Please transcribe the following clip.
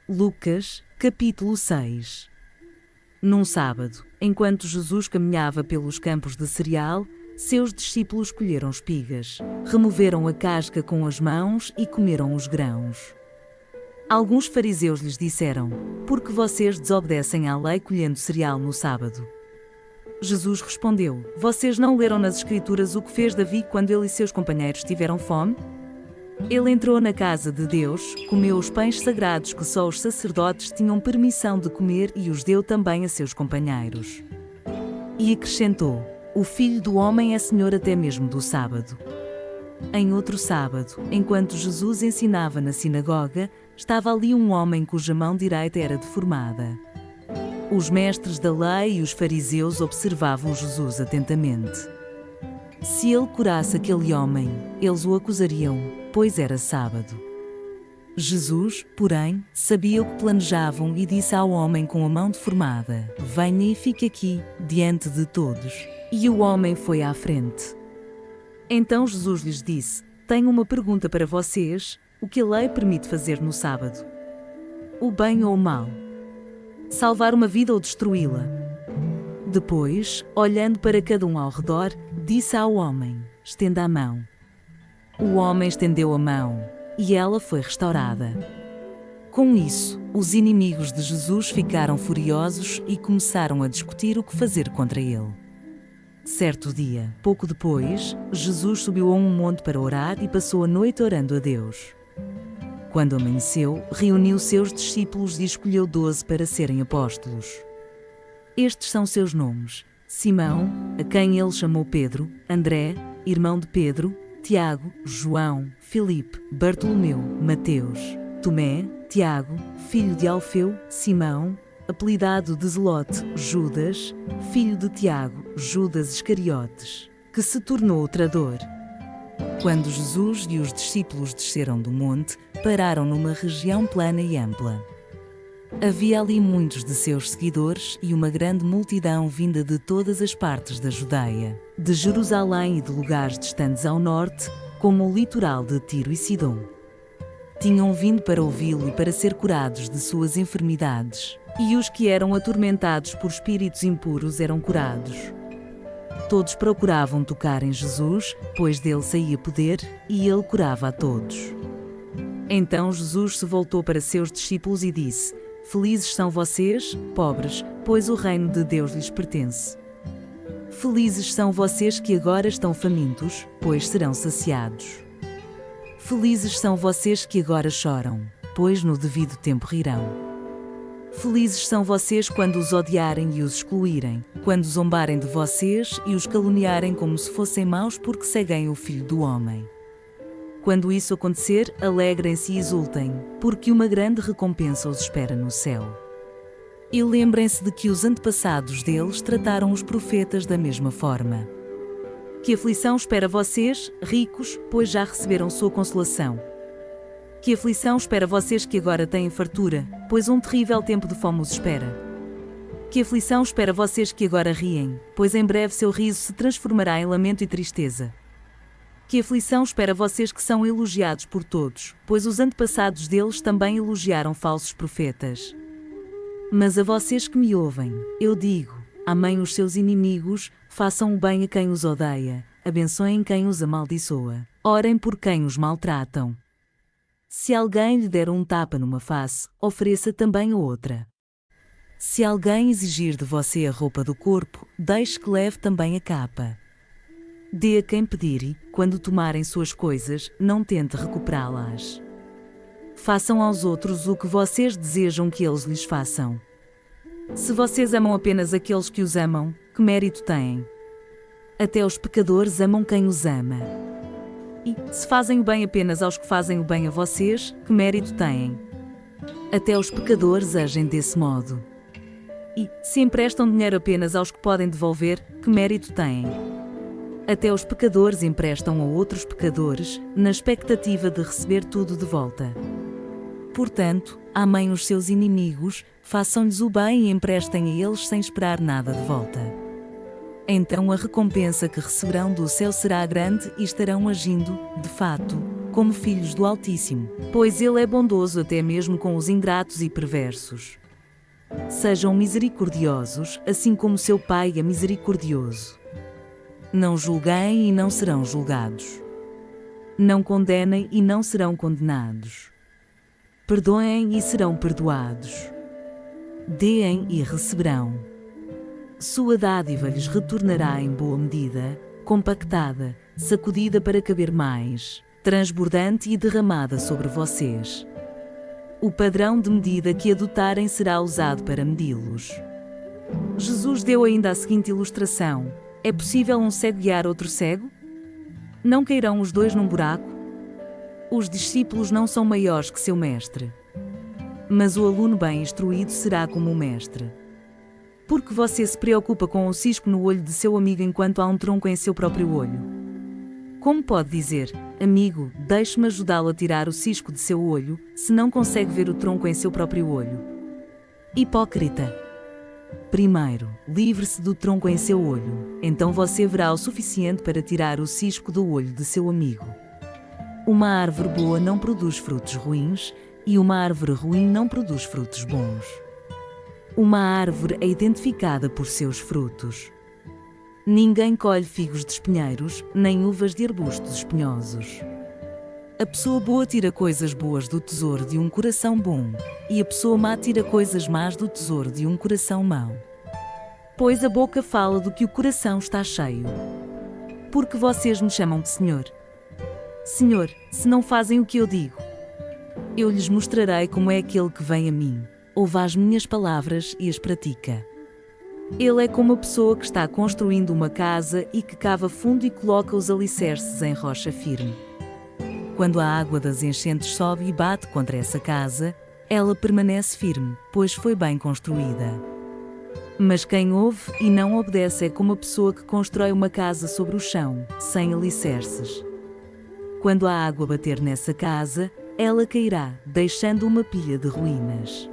Lucas, capítulo 6. Num sábado, enquanto Jesus caminhava pelos campos de cereal, seus discípulos colheram espigas, removeram a casca com as mãos e comeram os grãos. Alguns fariseus lhes disseram: "Por que vocês desobedecem à lei colhendo cereal no sábado?" Jesus respondeu: "Vocês não leram nas Escrituras o que fez Davi quando ele e seus companheiros tiveram fome? Ele entrou na casa de Deus, comeu os pães sagrados que só os sacerdotes tinham permissão de comer e os deu também a seus companheiros. E acrescentou: o Filho do Homem é Senhor até mesmo do sábado." Em outro sábado, enquanto Jesus ensinava na sinagoga, estava ali um homem cuja mão direita era deformada. Os mestres da lei e os fariseus observavam Jesus atentamente. Se ele curasse aquele homem, eles o acusariam, pois era sábado. Jesus, porém, sabia o que planejavam e disse ao homem com a mão deformada: "Venha e fique aqui, diante de todos." E o homem foi à frente. Então Jesus lhes disse: "Tenho uma pergunta para vocês: o que a lei permite fazer no sábado? O bem ou o mal? Salvar uma vida ou destruí-la?" Depois, olhando para cada um ao redor, disse ao homem: "Estenda a mão." O homem estendeu a mão, e ela foi restaurada. Com isso, os inimigos de Jesus ficaram furiosos e começaram a discutir o que fazer contra ele. Certo dia, pouco depois, Jesus subiu a um monte para orar e passou a noite orando a Deus. Quando amanheceu, reuniu seus discípulos e escolheu 12 para serem apóstolos. Estes são seus nomes: Simão, a quem ele chamou Pedro; André, irmão de Pedro; Tiago, João, Filipe, Bartolomeu, Mateus, Tomé, Tiago, filho de Alfeu, Simão, apelidado de Zelote, Judas, filho de Tiago, Judas Iscariotes, que se tornou o traidor. Quando Jesus e os discípulos desceram do monte, pararam numa região plana e ampla. Havia ali muitos de seus seguidores e uma grande multidão vinda de todas as partes da Judeia, de Jerusalém e de lugares distantes ao norte, como o litoral de Tiro e Sidom. Tinham vindo para ouvi-lo e para ser curados de suas enfermidades, e os que eram atormentados por espíritos impuros eram curados. Todos procuravam tocar em Jesus, pois dele saía poder, e ele curava a todos. Então Jesus se voltou para seus discípulos e disse: "Felizes são vocês, pobres, pois o reino de Deus lhes pertence. Felizes são vocês que agora estão famintos, pois serão saciados. Felizes são vocês que agora choram, pois no devido tempo rirão. Felizes são vocês quando os odiarem e os excluírem, quando zombarem de vocês e os caluniarem como se fossem maus porque seguem o Filho do Homem. Quando isso acontecer, alegrem-se e exultem, porque uma grande recompensa os espera no céu. E lembrem-se de que os antepassados deles trataram os profetas da mesma forma. Que aflição espera vocês, ricos, pois já receberam sua consolação. Que aflição espera vocês que agora têm fartura, pois um terrível tempo de fome os espera. Que aflição espera vocês que agora riem, pois em breve seu riso se transformará em lamento e tristeza. Que aflição espera vocês que são elogiados por todos, pois os antepassados deles também elogiaram falsos profetas. Mas a vocês que me ouvem, eu digo: amem os seus inimigos, façam o bem a quem os odeia, abençoem quem os amaldiçoa, orem por quem os maltratam. Se alguém lhe der um tapa numa face, ofereça também a outra. Se alguém exigir de você a roupa do corpo, deixe que leve também a capa. Dê a quem pedir e, quando tomarem suas coisas, não tente recuperá-las. Façam aos outros o que vocês desejam que eles lhes façam. Se vocês amam apenas aqueles que os amam, que mérito têm? Até os pecadores amam quem os ama. E, se fazem o bem apenas aos que fazem o bem a vocês, que mérito têm? Até os pecadores agem desse modo. E, se emprestam dinheiro apenas aos que podem devolver, que mérito têm? Até os pecadores emprestam a outros pecadores, na expectativa de receber tudo de volta. Portanto, amem os seus inimigos, façam-lhes o bem e emprestem a eles sem esperar nada de volta. Então a recompensa que receberão do céu será grande e estarão agindo, de fato, como filhos do Altíssimo, pois Ele é bondoso até mesmo com os ingratos e perversos. Sejam misericordiosos, assim como seu Pai é misericordioso. Não julguem e não serão julgados. Não condenem e não serão condenados. Perdoem e serão perdoados. Deem e receberão. Sua dádiva lhes retornará em boa medida, compactada, sacudida para caber mais, transbordante e derramada sobre vocês. O padrão de medida que adotarem será usado para medi-los. Jesus deu ainda a seguinte ilustração: é possível um cego guiar outro cego? Não cairão os dois num buraco? Os discípulos não são maiores que seu mestre. Mas o aluno bem instruído será como o mestre. Porque você se preocupa com o cisco no olho de seu amigo enquanto há um tronco em seu próprio olho? Como pode dizer, amigo, deixe-me ajudá-lo a tirar o cisco de seu olho, se não consegue ver o tronco em seu próprio olho? Hipócrita! Primeiro, livre-se do tronco em seu olho, então você verá o suficiente para tirar o cisco do olho de seu amigo. Uma árvore boa não produz frutos ruins, e uma árvore ruim não produz frutos bons. Uma árvore é identificada por seus frutos. Ninguém colhe figos de espinheiros, nem uvas de arbustos espinhosos. A pessoa boa tira coisas boas do tesouro de um coração bom, e a pessoa má tira coisas más do tesouro de um coração mau. Pois a boca fala do que o coração está cheio. Porque vocês me chamam de Senhor. Senhor, se não fazem o que eu digo, eu lhes mostrarei como é aquele que vem a mim, ouve as minhas palavras e as pratica. Ele é como a pessoa que está construindo uma casa e que cava fundo e coloca os alicerces em rocha firme. Quando a água das enchentes sobe e bate contra essa casa, ela permanece firme, pois foi bem construída. Mas quem ouve e não obedece é como a pessoa que constrói uma casa sobre o chão, sem alicerces. Quando a água bater nessa casa, ela cairá, deixando uma pilha de ruínas.